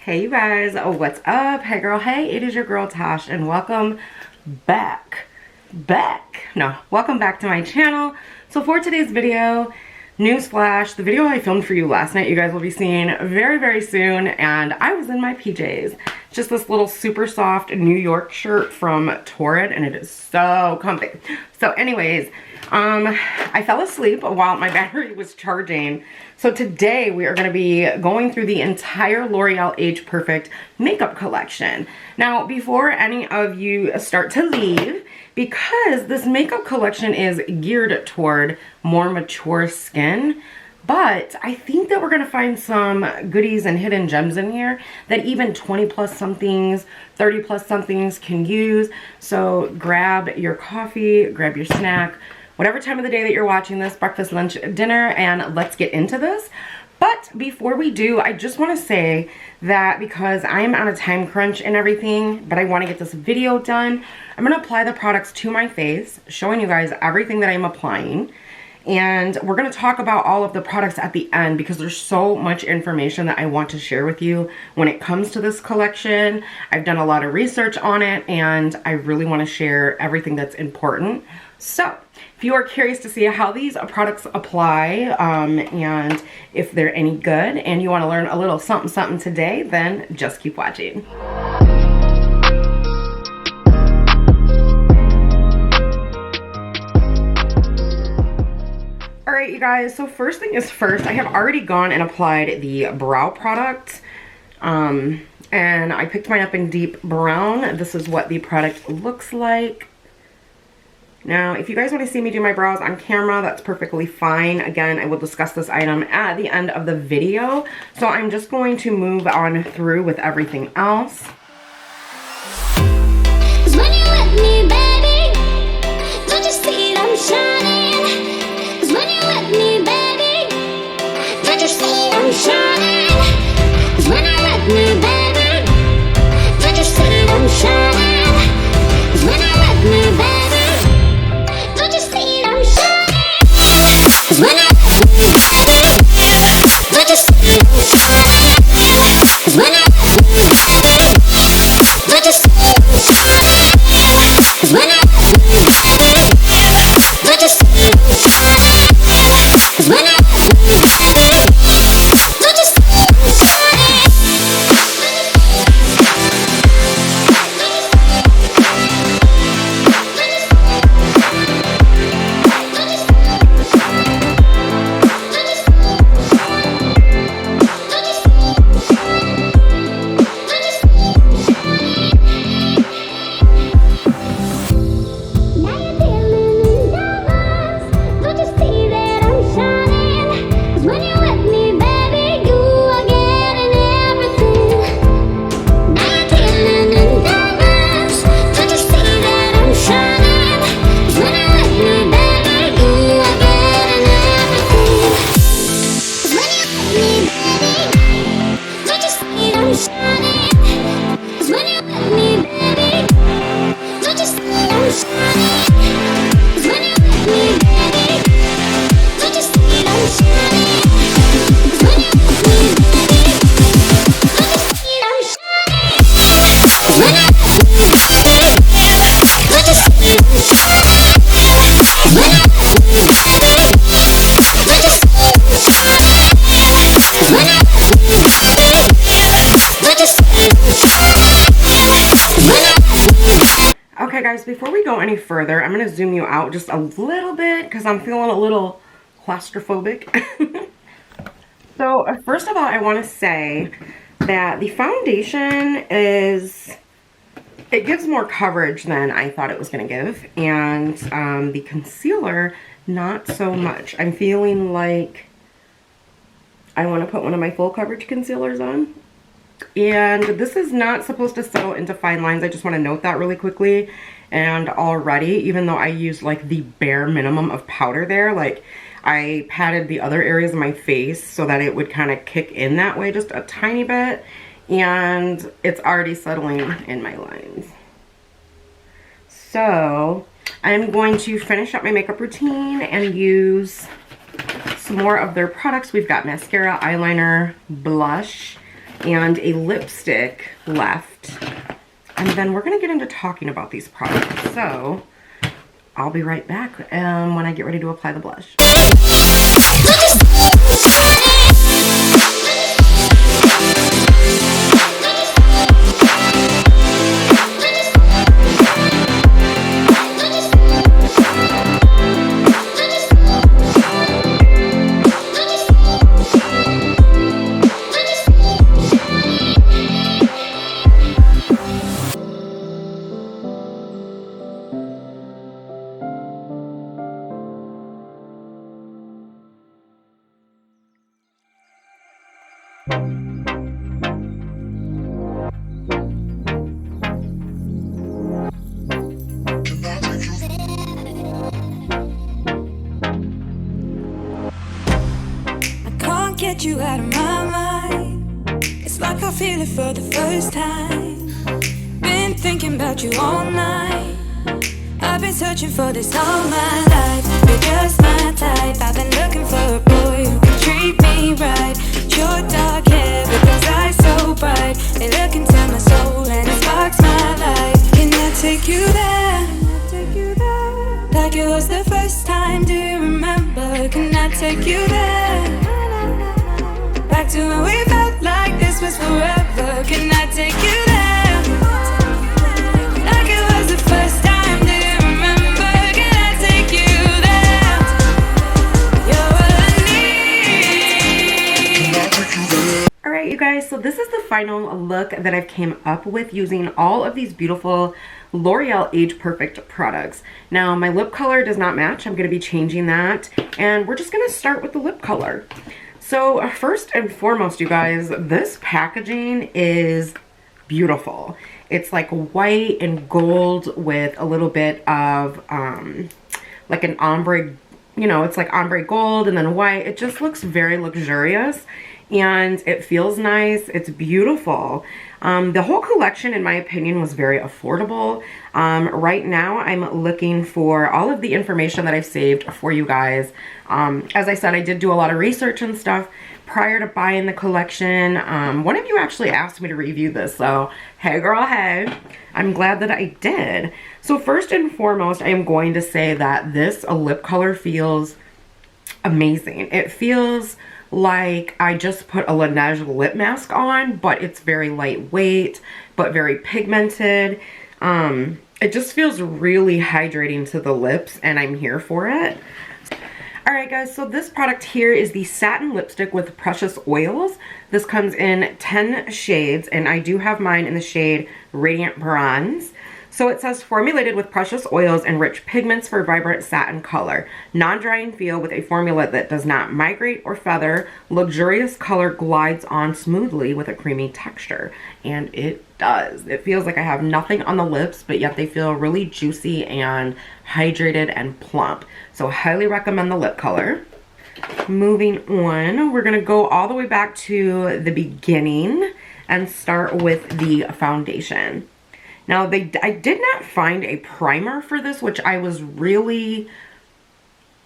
Hey you guys, what's up? Hey girl, hey, it is your girl Tash and welcome back to my channel. So for today's video, newsflash, the video I filmed for you last night you guys will be seeing very soon, and I was in my PJs. Just this little super soft New York shirt from Torrid, and it is so comfy. So anyways, I fell asleep while my battery was charging. So today we are going to be going through the entire Loreal Age Perfect makeup collection. Now, before any of you start to leave, because this makeup collection is geared toward more mature skin, but I think that we're going to find some goodies and hidden gems in here that even 20 plus somethings, 30 plus somethings can use. So grab your coffee, grab your snack, whatever time of the day that you're watching this, breakfast, lunch, dinner, and let's get into this. But before we do, I just want to say that because I'm on a time crunch and everything, but I want to get this video done, I'm going to apply the products to my face, showing you guys everything that I'm applying. And we're going to talk about all of the products at the end because there's so much information that I want to share with you when it comes to this collection. I've done a lot of research on it and I really want to share everything that's important. So if you are curious to see how these products apply and if they're any good and you want to learn a little something today, then just keep watching. Alright you guys, so first thing is first, I have already gone and applied the brow product. And I picked mine up in deep brown. This is what the product looks like. Now, if you guys want to see me do my brows on camera, that's perfectly fine. Again, I will discuss this item at the end of the video. So I'm just going to move on through with everything else. When you're with me, baby, don't you see I'm shining? 'Cause when you're with me, baby, don't you see I'm shining? 'Cause when you're with me, baby, don't you see I'm shining? 'Cause when you're with me, baby, don't you see I'm shining? 'Cause when you're with me, baby, don't you see I'm shining? 'Cause when you're with me, baby, don't you see I'm shining? 'Cause when you're with me, baby, don't you see I'm shining? 'Cause when you're with me, baby, don't you see I'm shining? Okay guys, before we go any further, I'm going to zoom you out just a little bit because I'm feeling a little claustrophobic. So first of all, I want to say that the foundation it gives more coverage than I thought it was going to give, and the concealer, not so much. I'm feeling like I want to put one of my full coverage concealers on. And this is not supposed to settle into fine lines. I just want to note that really quickly. And already, even though I used like the bare minimum of powder there, like I patted the other areas of my face so that it would kind of kick in that way just a tiny bit. And it's already settling in my lines. So I'm going to finish up my makeup routine and use some more of their products. We've got mascara, eyeliner, blush, and a lipstick left. And then we're gonna get into talking about these products. So I'll be right back when I get ready to apply the blush. Get you out of my mind. It's like I feel it for the first time. Been thinking about you all night. I've been searching for this all my life. You're just my type. I've been looking for a boy who can treat me right. Your dark hair with those eyes so bright. They look into my soul and it sparks my life. Can I take you there? Like it was the first time, do you remember? Can I take you there? Back to when we felt like this was forever. Can I take you there? Like it was the first time, do you remember? Can I take you there? You're what I need. Alright you guys, so this is the final look that I've came up with using all of these beautiful L'Oreal Age Perfect products. Now my lip color does not match. I'm going to be changing that, and we're just going to start with the lip color. So first and foremost, you guys, this packaging is beautiful. It's like white and gold with a little bit of like an ombre, you know, it's like ombre gold and then white. It just looks very luxurious and it feels nice. It's beautiful. The whole collection, in my opinion, was very affordable. Right now, I'm looking for all of the information that I've saved for you guys. As I said, I did do a lot of research and stuff prior to buying the collection. One of you actually asked me to review this, so hey girl, hey. I'm glad that I did. So first and foremost, I am going to say that this lip color feels amazing. It feels like I just put a Laneige lip mask on, but it's very lightweight, but very pigmented. It just feels really hydrating to the lips, and I'm here for it. Alright guys, so this product here is the Satin Lipstick with Precious Oils. This comes in 10 shades, and I do have mine in the shade Radiant Bronze. So it says formulated with precious oils and rich pigments for vibrant satin color. Non-drying feel with a formula that does not migrate or feather. Luxurious color glides on smoothly with a creamy texture. And it does. It feels like I have nothing on the lips, but yet they feel really juicy and hydrated and plump. So highly recommend the lip color. Moving on, we're going to go all the way back to the beginning and start with the foundation. Now, I did not find a primer for this, which I was really,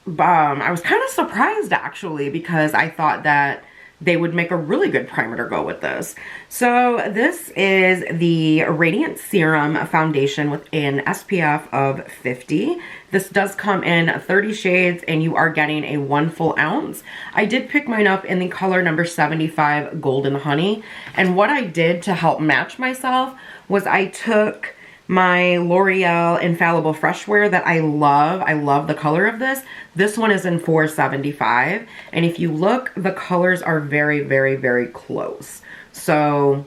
I was kind of surprised actually, because I thought that they would make a really good primer to go with this. So this is the Radiant Serum Foundation with an SPF of 50. This does come in 30 shades and you are getting a 1 full ounce. I did pick mine up in the color number 75 Golden Honey. And what I did to help match myself was I took my L'Oreal Infallible Freshwear that I love the color of this. This one is in 475, and if you look, the colors are very, very, very close. So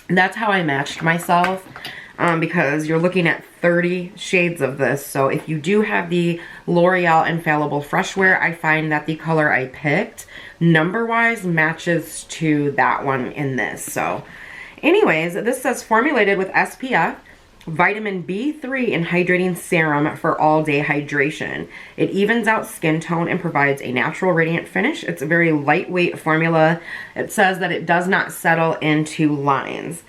that's how I matched myself, because you're looking at 30 shades of this. So if you do have the L'Oreal Infallible Freshwear, I find that the color I picked, number-wise, matches to that one in this. So anyways, this says formulated with SPF, vitamin B3 and hydrating serum for all-day hydration. It evens out skin tone and provides a natural radiant finish. It's a very lightweight formula. It says that it does not settle into lines.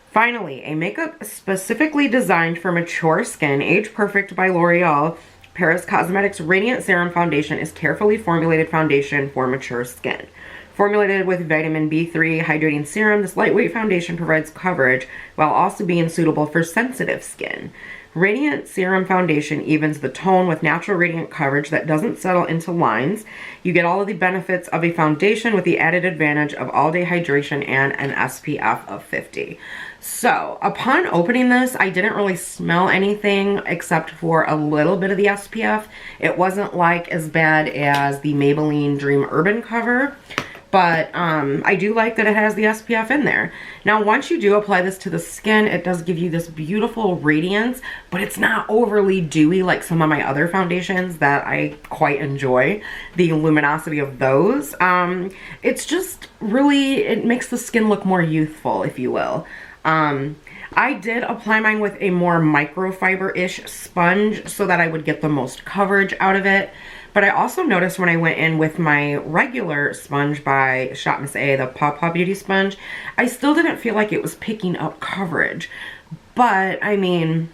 Finally, a makeup specifically designed for mature skin, Age Perfect by L'Oreal. Paris Cosmetics Radiant Serum Foundation is carefully formulated foundation for mature skin. Formulated with vitamin B3 hydrating serum, this lightweight foundation provides coverage while also being suitable for sensitive skin. Radiant Serum Foundation evens the tone with natural radiant coverage that doesn't settle into lines. You get all of the benefits of a foundation with the added advantage of all-day hydration and an SPF of 50. So, upon opening this, I didn't really smell anything except for a little bit of the SPF. It wasn't like as bad as the Maybelline Dream Urban cover. But I do like that it has the SPF in there. Now, once you do apply this to the skin, it does give you this beautiful radiance, but it's not overly dewy like some of my other foundations that I quite enjoy, the luminosity of those. It's just really, it makes the skin look more youthful, if you will. I did apply mine with a more microfiber-ish sponge so that I would get the most coverage out of it. But I also noticed when I went in with my regular sponge by Shop Miss A, the Paw Paw Beauty Sponge, I still didn't feel like it was picking up coverage. But, I mean,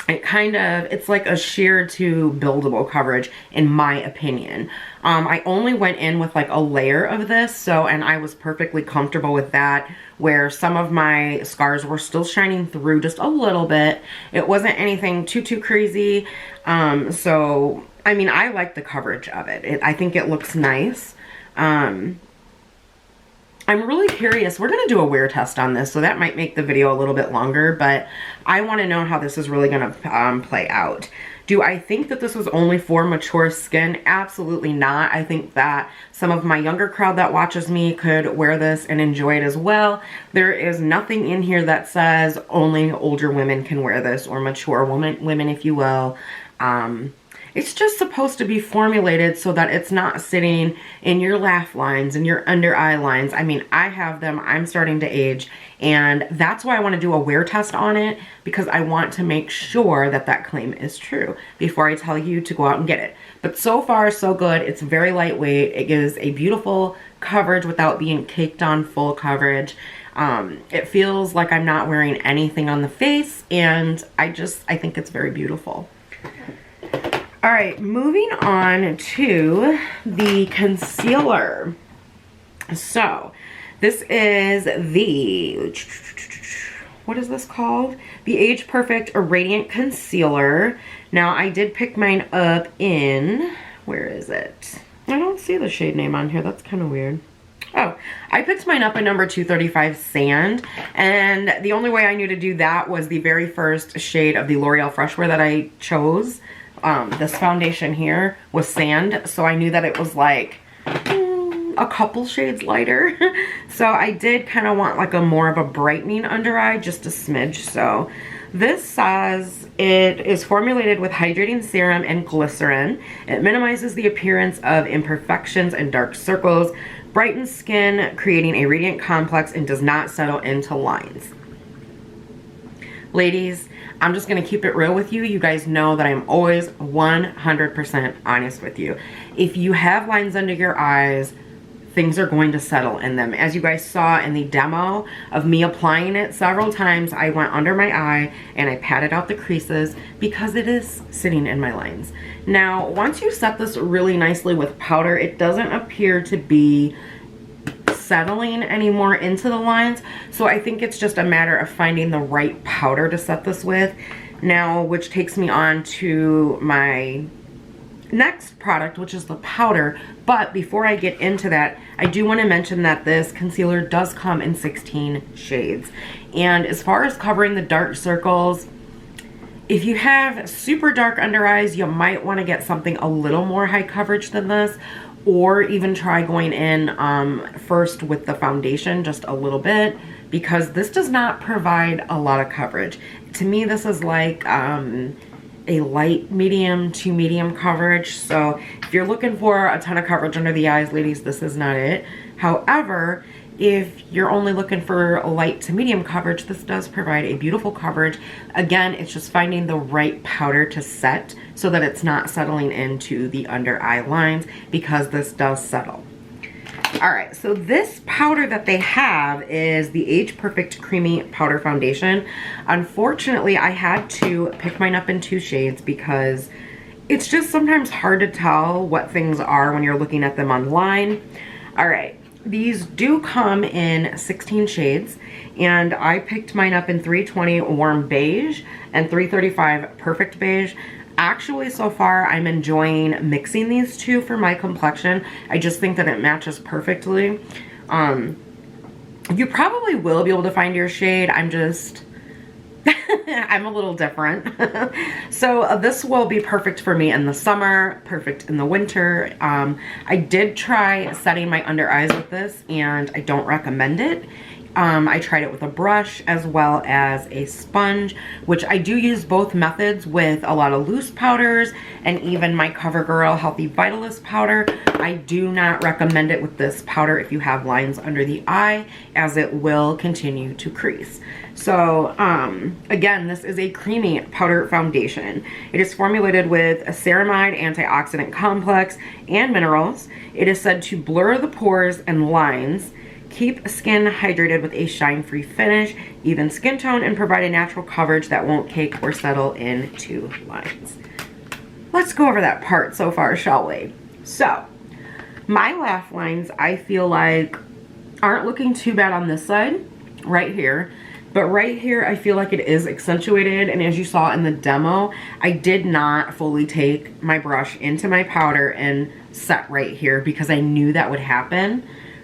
it's like a sheer to buildable coverage in my opinion. I only went in with like a layer of this, and I was perfectly comfortable with that, where some of my scars were still shining through just a little bit. It wasn't anything too crazy. So, I mean, I like the coverage of it. I think it looks nice. I'm really curious. We're going to do a wear test on this, so that might make the video a little bit longer, but I want to know how this is really going to play out. Do I think that this was only for mature skin? Absolutely not. I think that some of my younger crowd that watches me could wear this and enjoy it as well. There is nothing in here that says only older women can wear this, or mature women, if you will. It's just supposed to be formulated so that it's not sitting in your laugh lines and your under eye lines. I mean, I have them. I'm starting to age, and that's why I want to do a wear test on it, because I want to make sure that that claim is true before I tell you to go out and get it. But so far, so good. It's very lightweight. It gives a beautiful coverage without being caked on full coverage. It feels like I'm not wearing anything on the face, and I think it's very beautiful. All right, moving on to the concealer. So, this is the, what is this called? The Age Perfect Radiant Concealer. Now, I did pick mine up in, where is it? I don't see the shade name on here. That's kind of weird. Oh, I picked mine up in number 235 Sand, and the only way I knew to do that was the very first shade of the L'Oreal Freshwear that I chose. This foundation here was Sand, so I knew that it was like a couple shades lighter. So I did kind of want like a more of a brightening under eye, just a smidge. So this says it is formulated with hydrating serum and glycerin. It minimizes the appearance of imperfections and dark circles, brightens skin, creating a radiant complex, and does not settle into lines. Ladies, I'm just going to keep it real with you. You guys know that I'm always 100% honest with you. If you have lines under your eyes, things are going to settle in them. As you guys saw in the demo of me applying it several times, I went under my eye and I patted out the creases because it is sitting in my lines. Now, once you set this really nicely with powder, it doesn't appear to be settling anymore into the lines, so I think it's just a matter of finding the right powder to set this with. Now, which takes me on to my next product, which is the powder. But before I get into that, I do want to mention that this concealer does come in 16 shades, and as far as covering the dark circles, if you have super dark under eyes, you might want to get something a little more high coverage than this, or even try going in first with the foundation just a little bit, because this does not provide a lot of coverage. To me, this is like a light medium to medium coverage. So if you're looking for a ton of coverage under the eyes, ladies, this is not it. However, if you're only looking for a light to medium coverage, this does provide a beautiful coverage. Again, it's just finding the right powder to set so that it's not settling into the under eye lines, because this does settle. All right, so this powder that they have is the Age Perfect Creamy Powder Foundation. Unfortunately, I had to pick mine up in 2 shades because it's just sometimes hard to tell what things are when you're looking at them online. All right. these do come in 16 shades, and I picked mine up in 320 Warm Beige and 335 Perfect Beige. Actually, so far, I'm enjoying mixing these two for my complexion. I just think that it matches perfectly. You probably will be able to find your shade. I'm just... I'm a little different. So this will be perfect for me in the summer, perfect in the winter. I did try setting my under eyes with this, and I don't recommend it. I tried it with a brush as well as a sponge, which I do use both methods with a lot of loose powders and even my CoverGirl Healthy Vitalist powder. I do not recommend it with this powder if you have lines under the eye, as it will continue to crease. So again, this is a creamy powder foundation. It is formulated with a ceramide, antioxidant complex, and minerals. It is said to blur the pores and lines, keep skin hydrated with a shine-free finish, even skin tone, and provide a natural coverage that won't cake or settle into lines. Let's go over that part so far, shall we? So, my laugh lines, I feel like, aren't looking too bad on this side, right here. But right here, I feel like it is accentuated, and as you saw in the demo, I did not fully take my brush into my powder and set right here because I knew that would happen.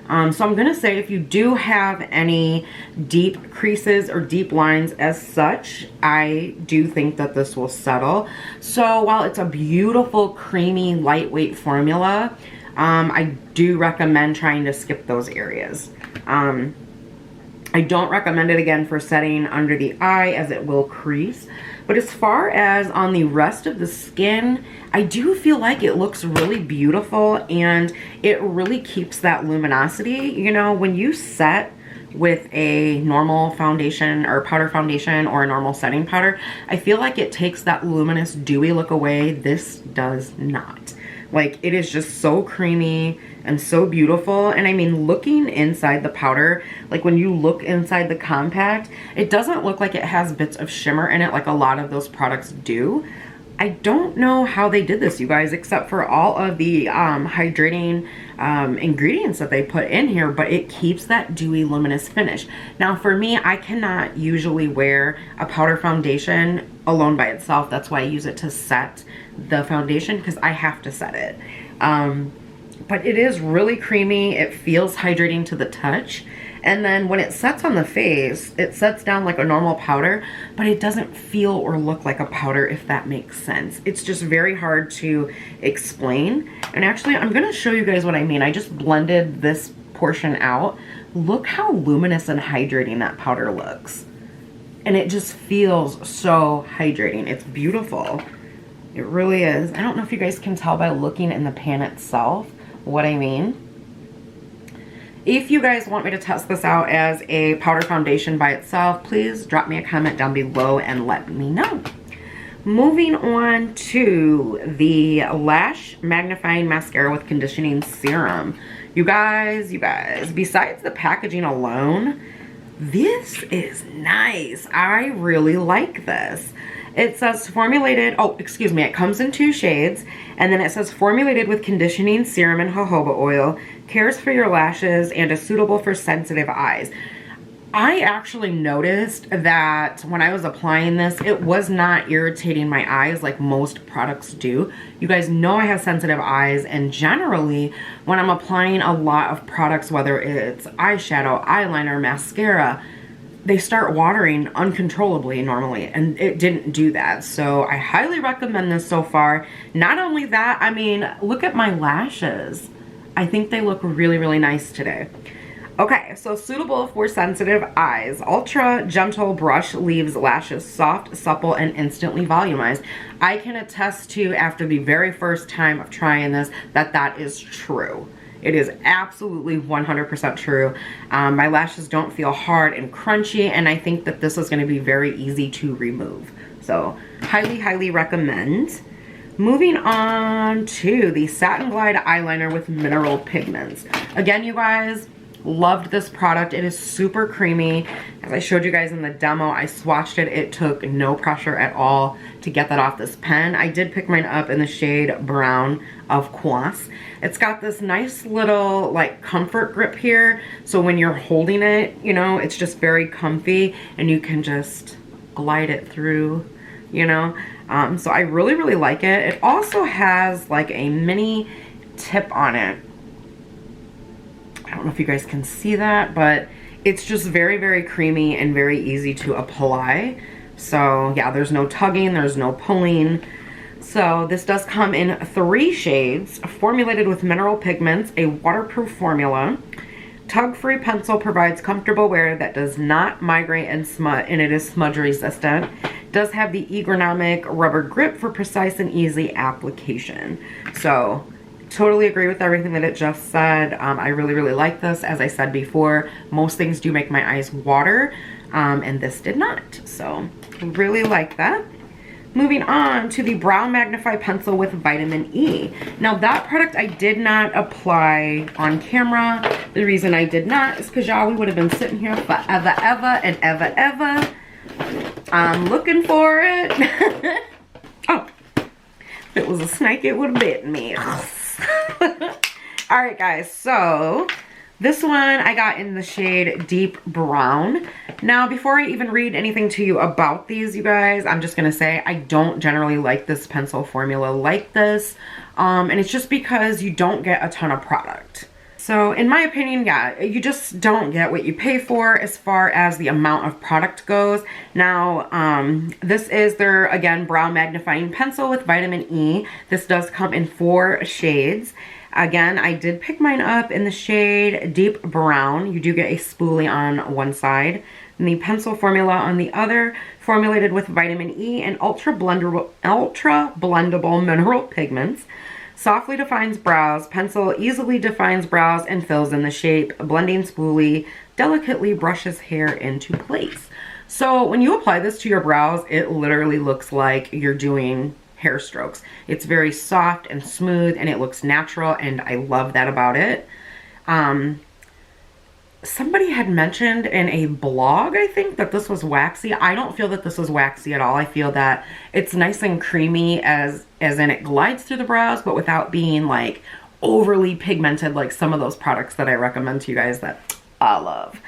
So I'm gonna say if you do have any deep creases or deep lines as such, I do think that this will settle. So while it's a beautiful, creamy, lightweight formula, I do recommend trying to skip those areas. I don't recommend it again for setting under the eye, as it will crease. But as far as on the rest of the skin, I do feel like it looks really beautiful, and it really keeps that luminosity. You know, when you set with a normal foundation or powder foundation or a normal setting powder, I feel like it takes that luminous, dewy look away. This does not. Like, it is just so creamy and so beautiful. And I mean, looking inside the powder, like when you look inside the compact, it doesn't look like it has bits of shimmer in it like a lot of those products do. I don't know how they did this, you guys, except for all of the hydrating ingredients that they put in here, but it keeps that dewy, luminous finish. Now, for me, I cannot usually wear a powder foundation alone by itself. That's why I use it to set the foundation, because I have to set it. But it is really creamy. It feels hydrating to the touch. And then when it sets on the face, it sets down like a normal powder, but it doesn't feel or look like a powder, if that makes sense. It's just very hard to explain. And actually, I'm gonna show you guys what I mean. I just blended this portion out. Look how luminous and hydrating that powder looks. And it just feels so hydrating. It's beautiful. It really is. I don't know if you guys can tell by looking in the pan itself what I mean. If you guys want me to test this out as a powder foundation by itself, please drop me a comment down below and let me know. Moving on to the Lash Magnifying Mascara with Conditioning Serum. You guys, besides the packaging alone, this is nice. I really like this. It says formulated, oh, excuse me, it comes in 2 shades, and then it says formulated with conditioning serum and jojoba oil, cares for your lashes, and is suitable for sensitive eyes. I actually noticed that when I was applying this, it was not irritating my eyes like most products do. You guys know I have sensitive eyes, and generally when I'm applying a lot of products, whether it's eyeshadow, eyeliner, mascara, they start watering uncontrollably normally, and it didn't do that. So I highly recommend this so far. Not only that, I mean, look at my lashes. I think they look really, really nice today. Okay, so suitable for sensitive eyes. Ultra gentle brush leaves lashes soft, supple, and instantly volumized. I can attest to, after the very first time of trying this, that that is true. It is absolutely 100% true. My lashes don't feel hard and crunchy, and I think that this is going to be very easy to remove. So highly, highly recommend. Moving on to the Satin Glide eyeliner with mineral pigments. Again, you guys, Loved this product. It is super creamy. As I showed you guys in the demo, I swatched it. It took no pressure at all to get that off this pen. I did pick mine up in the shade Brown, of course. It's got this nice little like comfort grip here. So when you're holding it, you know, it's just very comfy and you can just glide it through, you know. So I really, really like it. It also has like a mini tip on it. I don't know if you guys can see that, but it's just very, very creamy and very easy to apply. So yeah, there's no tugging, there's no pulling. So this does come in 3 shades, formulated with mineral pigments, a waterproof formula. Tug-free pencil provides comfortable wear that does not migrate and smut, and it is smudge resistant. Does have the ergonomic rubber grip for precise and easy application. So totally agree with everything that it just said. I really, really like this. As I said before, most things do make my eyes water, and this did not. So really like that. Moving on to the Brow Magnify Pencil with Vitamin E. Now that product I did not apply on camera. The reason I did not is because y'all, we would have been sitting here forever, ever, and ever, ever. I'm looking for it. Oh, if it was a snake, it would have bitten me. Alright guys, so this one I got in the shade Deep Brown. Now before I even read anything to you about these, you guys, I'm just gonna say I don't generally like this pencil formula like this, and it's just because you don't get a ton of product. So in my opinion, yeah, you just don't get what you pay for as far as the amount of product goes. Now, this is their, again, Brow Magnifying Pencil with Vitamin E. This does come in 4 shades. Again, I did pick mine up in the shade Deep Brown. You do get a spoolie on one side. And the pencil formula on the other, formulated with vitamin E and ultra blendable mineral pigments. Softly defines brows. Pencil easily defines brows and fills in the shape. Blending spoolie delicately brushes hair into place. So when you apply this to your brows, it literally looks like you're doing hair strokes. It's very soft and smooth and it looks natural, and I love that about it. Somebody had mentioned in a blog, I think, that this was waxy. I don't feel that this is waxy at all. I feel that it's nice and creamy as in it glides through the brows, but without being like overly pigmented like some of those products that I recommend to you guys that I love.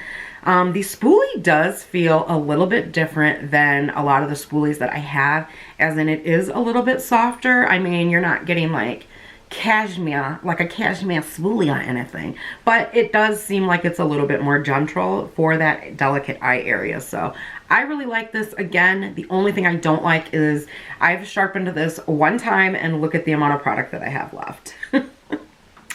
The spoolie does feel a little bit different than a lot of the spoolies that I have, as in it is a little bit softer. I mean, you're not getting like cashmere, like a cashmere spoolie or anything, but it does seem like it's a little bit more gentle for that delicate eye area. So I really like this. Again, the only thing I don't like is I've sharpened this one time and look at the amount of product that I have left.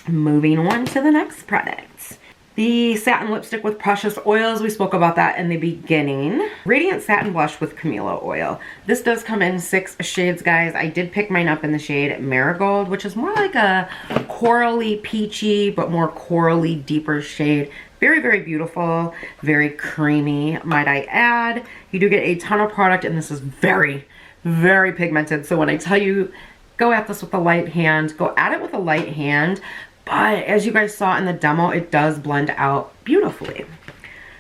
Moving on to the next product. The satin lipstick with precious oils, we spoke about that in the beginning. Radiant Satin Blush with Camilla Oil. This does come in 6 shades, guys. I did pick mine up in the shade Marigold, which is more like a corally peachy, but more corally deeper shade. Very, very beautiful, very creamy, might I add. You do get a ton of product, and this is very, very pigmented. So when I tell you, go at this with a light hand, go at it with a light hand. But as you guys saw in the demo, it does blend out beautifully.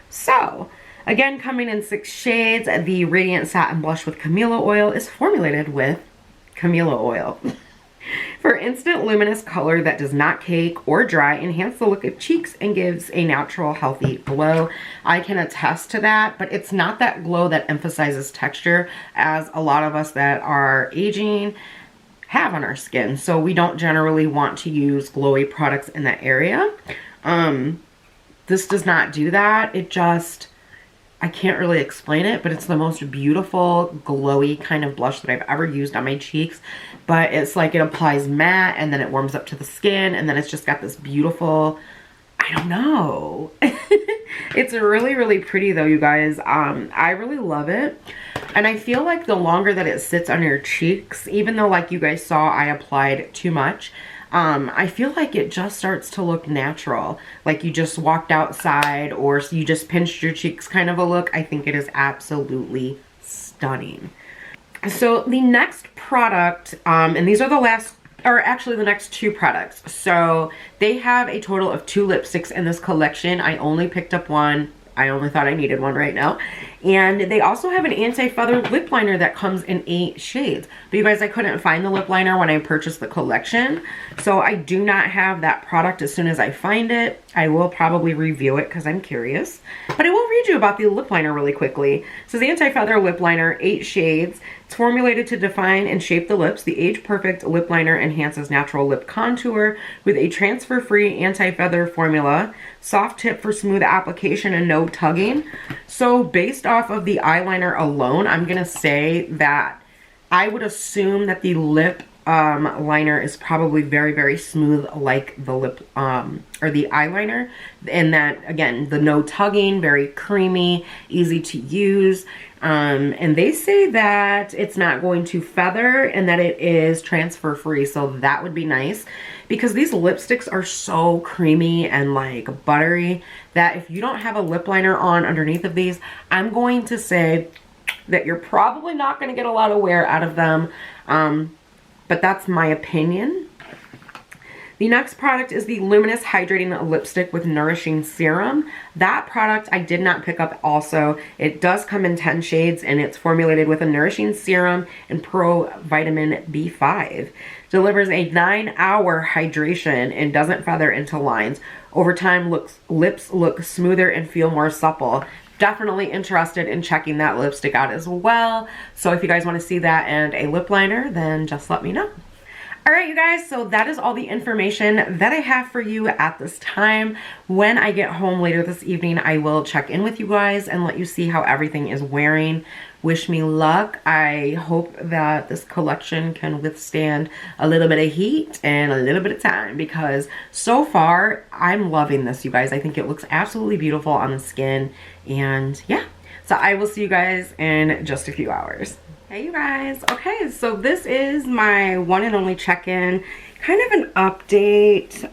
So, again, coming in 6 shades, the Radiant Satin Blush with Camilla Oil is formulated with Camilla Oil. For instant luminous color that does not cake or dry, enhance the look of cheeks and gives a natural, healthy glow. I can attest to that, but it's not that glow that emphasizes texture, as a lot of us that are aging have on our skin. So we don't generally want to use glowy products in that area. This does not do that. It just, I can't really explain it, but it's the most beautiful glowy kind of blush that I've ever used on my cheeks. But it's like it applies matte and then it warms up to the skin, and then it's just got this beautiful, I don't know. It's really, really pretty though, you guys. I really love it. And I feel like the longer that it sits on your cheeks, even though like you guys saw I applied too much, I feel like it just starts to look natural. Like you just walked outside or you just pinched your cheeks kind of a look. I think it is absolutely stunning. So the next product, and these are the last or actually the next two products. So they have a total of 2 lipsticks in this collection. I only picked up one. I only thought I needed one right now. And they also have an anti-feather lip liner that comes in 8 shades. But you guys, I couldn't find the lip liner when I purchased the collection. So I do not have that product. As soon as I find it, I will probably review it because I'm curious. But I will read you about the lip liner really quickly. It says anti-feather lip liner, 8 shades. It's formulated to define and shape the lips. The Age Perfect lip liner enhances natural lip contour with a transfer-free anti-feather formula. Soft tip for smooth application and no tugging. So based off of the eyeliner alone, I'm going to say that I would assume that the lip liner is probably very, very smooth like the lip or the eyeliner. And that, again, the no tugging, very creamy, easy to use. And they say that it's not going to feather and that it is transfer free. So that would be nice because these lipsticks are so creamy and like buttery that if you don't have a lip liner on underneath of these, I'm going to say that you're probably not going to get a lot of wear out of them. But that's my opinion. The next product is the Luminous Hydrating Lipstick with Nourishing Serum. That product I did not pick up also. It does come in 10 shades and it's formulated with a nourishing serum and pro vitamin B5. Delivers a 9-hour hydration and doesn't feather into lines. Over time, lips look smoother and feel more supple. Definitely interested in checking that lipstick out as well. So if you guys want to see that and a lip liner, then just let me know. Alright you guys, so that is all the information that I have for you at this time. When I get home later this evening, I will check in with you guys and let you see how everything is wearing. Wish me luck. I hope that this collection can withstand a little bit of heat and a little bit of time because so far I'm loving this, you guys. I think it looks absolutely beautiful on the skin and yeah. So I will see you guys in just a few hours. Hey you guys, okay, so this is my one and only check-in, kind of an update.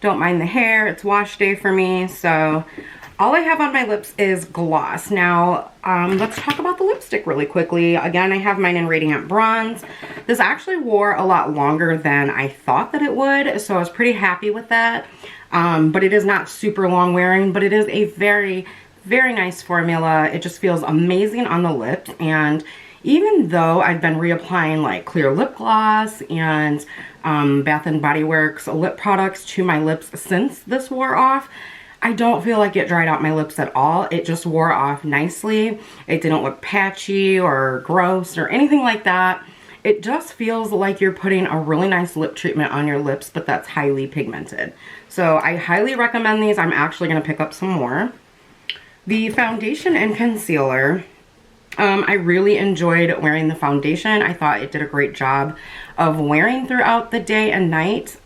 Don't mind the hair, it's wash day for me, so all I have on my lips is gloss. Now, let's talk about the lipstick really quickly. Again, I have mine in Radiant Bronze. This actually wore a lot longer than I thought that it would, so I was pretty happy with that. But it is not super long wearing, but it is a very, very nice formula. It just feels amazing on the lips, and even though I've been reapplying like clear lip gloss and Bath & Body Works lip products to my lips since this wore off, I don't feel like it dried out my lips at all. It just wore off nicely. It didn't look patchy or gross or anything like that. It just feels like you're putting a really nice lip treatment on your lips, but that's highly pigmented. So I highly recommend these. I'm actually going to pick up some more. The foundation and concealer. I really enjoyed wearing the foundation. I thought it did a great job of wearing throughout the day and night,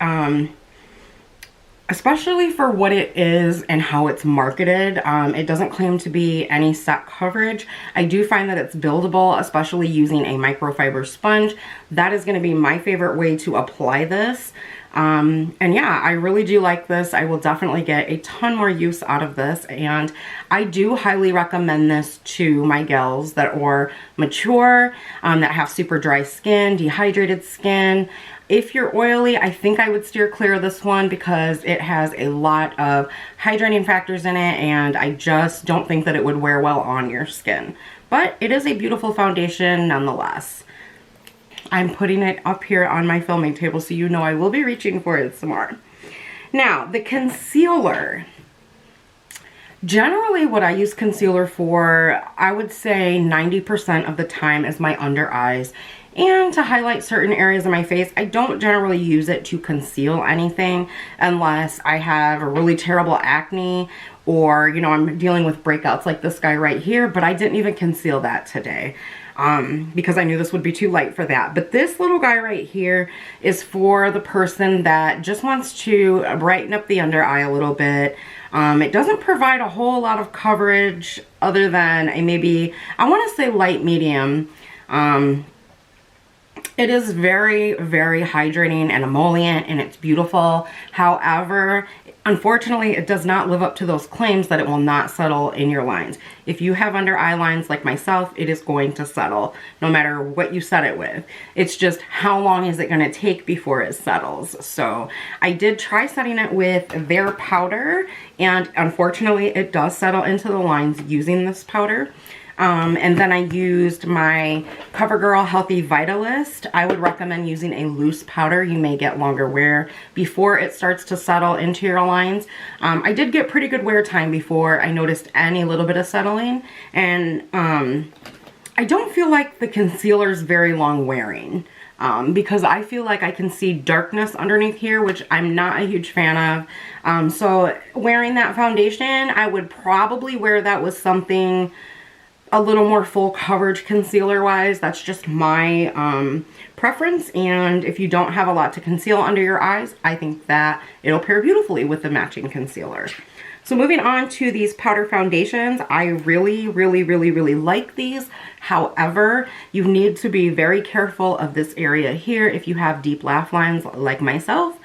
especially for what it is and how it's marketed. It doesn't claim to be any set coverage. I do find that it's buildable, especially using a microfiber sponge. That is going to be my favorite way to apply this. And yeah, I really do like this. I will definitely get a ton more use out of this, and I do highly recommend this to my gals that are mature, that have super dry skin, dehydrated skin. If you're oily, I think I would steer clear of this one because it has a lot of hydrating factors in it, and I just don't think that it would wear well on your skin. But it is a beautiful foundation nonetheless. I'm putting it up here on my filming table so you know I will be reaching for it some more. Now, the concealer. Generally, what I use concealer for, I would say 90% of the time is my under eyes. And to highlight certain areas of my face. I don't generally use it to conceal anything unless I have a really terrible acne or, you know, I'm dealing with breakouts like this guy right here, but I didn't even conceal that today. Because I knew this would be too light for that. But this little guy right here is for the person that just wants to brighten up the under eye a little bit. It doesn't provide a whole lot of coverage other than a maybe, I want to say light medium. It is very, very hydrating and emollient, and it's beautiful. However, unfortunately, it does not live up to those claims that it will not settle in your lines. If you have under eye lines like myself, it is going to settle no matter what you set it with. It's just how long is it going to take before it settles. So I did try setting it with their powder, and unfortunately it does settle into the lines using this powder. And then I used my CoverGirl Healthy Vitalist. I would recommend using a loose powder. You may get longer wear before it starts to settle into your lines. I did get pretty good wear time before I noticed any little bit of settling. And I don't feel like the concealer is very long wearing. Because I feel like I can see darkness underneath here, which I'm not a huge fan of. So wearing that foundation, I would probably wear that with something a little more full coverage concealer wise. That's just my preference. And if you don't have a lot to conceal under your eyes, I think that it'll pair beautifully with the matching concealer. So moving on to these powder foundations, I really like these. However, you need to be very careful of this area here if you have deep laugh lines like myself.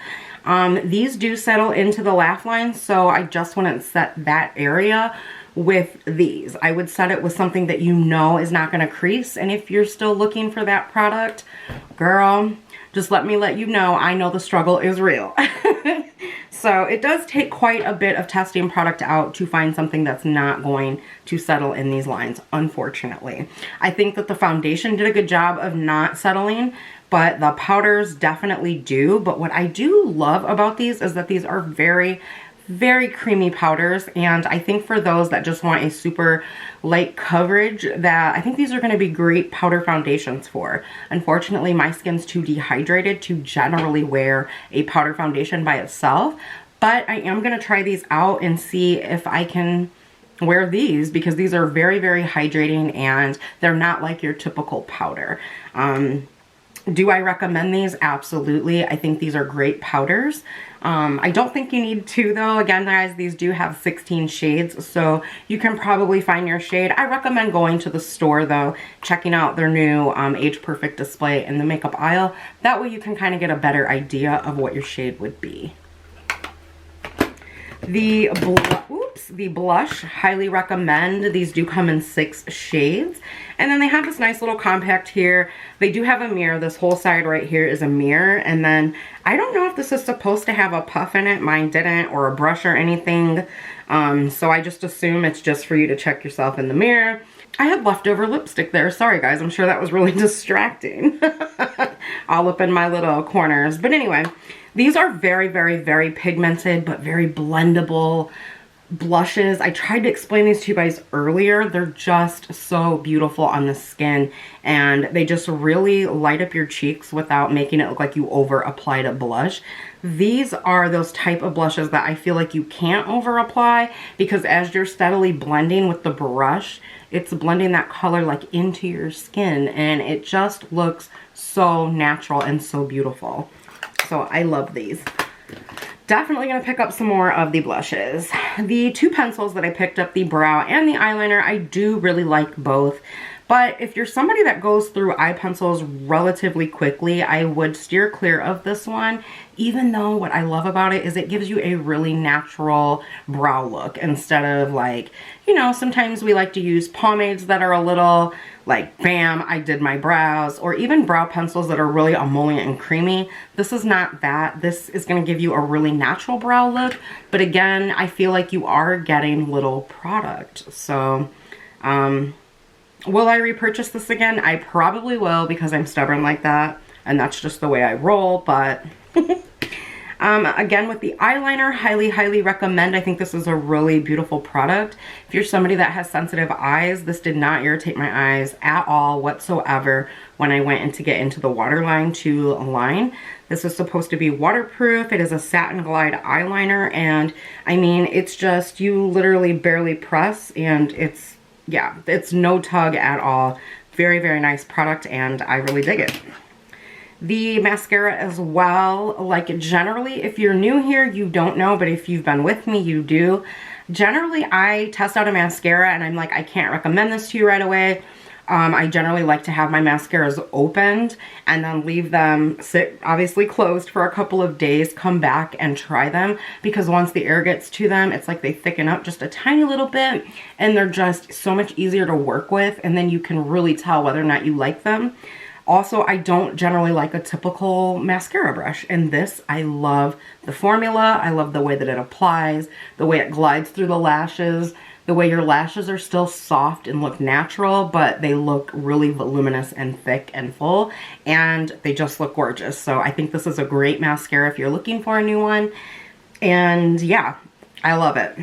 These do settle into the laugh lines, so I just wouldn't set that area with these. I would set it with something that you know is not going to crease. And if you're still looking for that product, girl, just let me let you know, I know the struggle is real. So it does take quite a bit of testing product out to find something that's not going to settle in these lines, unfortunately. I think that the foundation did a good job of not settling, but the powders definitely do. But what I do love about these is that these are very creamy powders, and I think for those that just want a super light coverage, that I think these are going to be great powder foundations for. Unfortunately, my skin's too dehydrated to generally wear a powder foundation by itself, but I am going to try these out and see if I can wear these, because these are very hydrating and they're not like your typical powder. Do I recommend these? Absolutely. I think these are great powders. I don't think you need to though. Again, guys, these do have 16 shades, so you can probably find your shade. I recommend going to the store though, checking out their new Age Perfect display in the makeup aisle. That way you can kind of get a better idea of what your shade would be. The blush, highly recommend. These do come in 6 shades. And then they have this nice little compact here. They do have a mirror. This whole side right here is a mirror. And then I don't know if this is supposed to have a puff in it. Mine didn't, or a brush or anything. So I just assume it's just for you to check yourself in the mirror. I had leftover lipstick there. Sorry guys, I'm sure that was really distracting. All up in my little corners. But anyway, these are very pigmented but very blendable blushes. I tried to explain these to you guys earlier. They're just so beautiful on the skin, and they just really light up your cheeks without making it look like you over applied a blush. These are those type of blushes that I feel like you can't over apply, because as you're steadily blending with the brush, it's blending that color like into your skin, and it just looks so natural and so beautiful. So I love these. Definitely going to pick up some more of the blushes. The 2 pencils that I picked up, the brow and the eyeliner, I do really like both. But if you're somebody that goes through eye pencils relatively quickly, I would steer clear of this one, even though what I love about it is it gives you a really natural brow look, instead of like, you know, sometimes we like to use pomades that are a little like, bam, I did my brows, or even brow pencils that are really emollient and creamy. This is not that. This is going to give you a really natural brow look, but again, I feel like you are getting little product. So, will I repurchase this again? I probably will, because I'm stubborn like that, and that's just the way I roll, but again, with the eyeliner, highly recommend. I think this is a really beautiful product. If you're somebody that has sensitive eyes, this did not irritate my eyes at all whatsoever when I went in to get into the waterline to line. This is supposed to be waterproof. It is a satin glide eyeliner, and I mean, it's just, you literally barely press, and it's, yeah, it's no tug at all. Very nice product, and I really dig it. The mascara as well, like generally, if you're new here, you don't know, but if you've been with me, you do. Generally, I test out a mascara and I'm like, I can't recommend this to you right away. I generally like to have my mascaras opened and then leave them sit obviously closed for a couple of days, come back and try them, because once the air gets to them, it's like they thicken up just a tiny little bit and they're just so much easier to work with, and then you can really tell whether or not you like them. Also, I don't generally like a typical mascara brush, and this, I love the formula. I love the way that it applies, the way it glides through the lashes, the way your lashes are still soft and look natural, but they look really voluminous and thick and full, and they just look gorgeous. So I think this is a great mascara if you're looking for a new one. And yeah, I love it.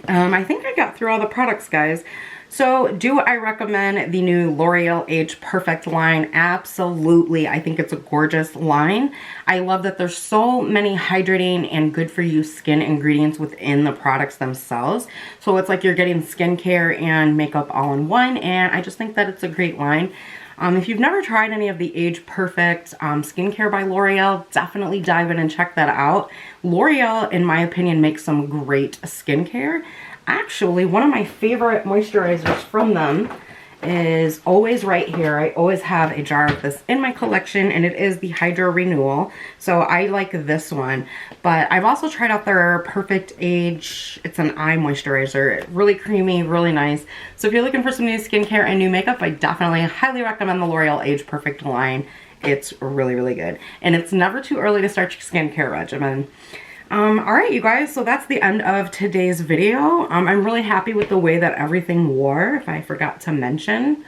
I think I got through all the products, guys. So do I recommend the new L'Oreal Age Perfect line? Absolutely. I think it's a gorgeous line. I love that there's so many hydrating and good for you skin ingredients within the products themselves. So it's like you're getting skincare and makeup all in one, and I just think that it's a great line. If you've never tried any of the Age Perfect skincare by L'Oreal, definitely dive in and check that out. L'Oreal, in my opinion, makes some great skincare. Actually, one of my favorite moisturizers from them is always right here. I always have a jar of this in my collection, and it is the Hydro Renewal. So I like this one. But I've also tried out their Perfect Age. It's an eye moisturizer. Really creamy, really nice. So if you're looking for some new skincare and new makeup, I definitely highly recommend the L'Oreal Age Perfect line. It's really, really good. And it's never too early to start your skincare regimen. Alright, you guys, so that's the end of today's video. I'm really happy with the way that everything wore, if I forgot to mention.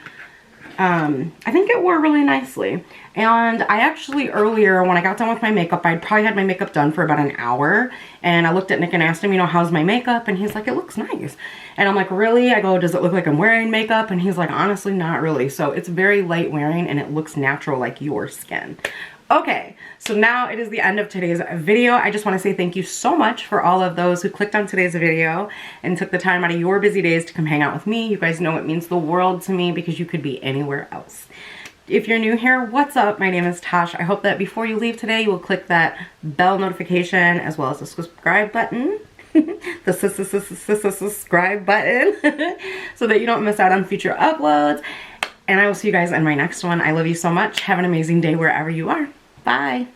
I think it wore really nicely. And I actually earlier, when I got done with my makeup, I'd probably had my makeup done for about an hour. And I looked at Nick and asked him, you know, how's my makeup? And he's like, it looks nice. And I'm like, really? I go, does it look like I'm wearing makeup? And he's like, honestly, not really. So it's very light wearing and it looks natural like your skin. Okay, so now it is the end of today's video. I just want to say thank you so much for all of those who clicked on today's video and took the time out of your busy days to come hang out with me. You guys know it means the world to me because you could be anywhere else. If you're new here, what's up? My name is Tash. I hope that before you leave today, you will click that bell notification as well as the subscribe button. The subscribe button so that you don't miss out on future uploads. And I will see you guys in my next one. I love you so much. Have an amazing day wherever you are. Bye.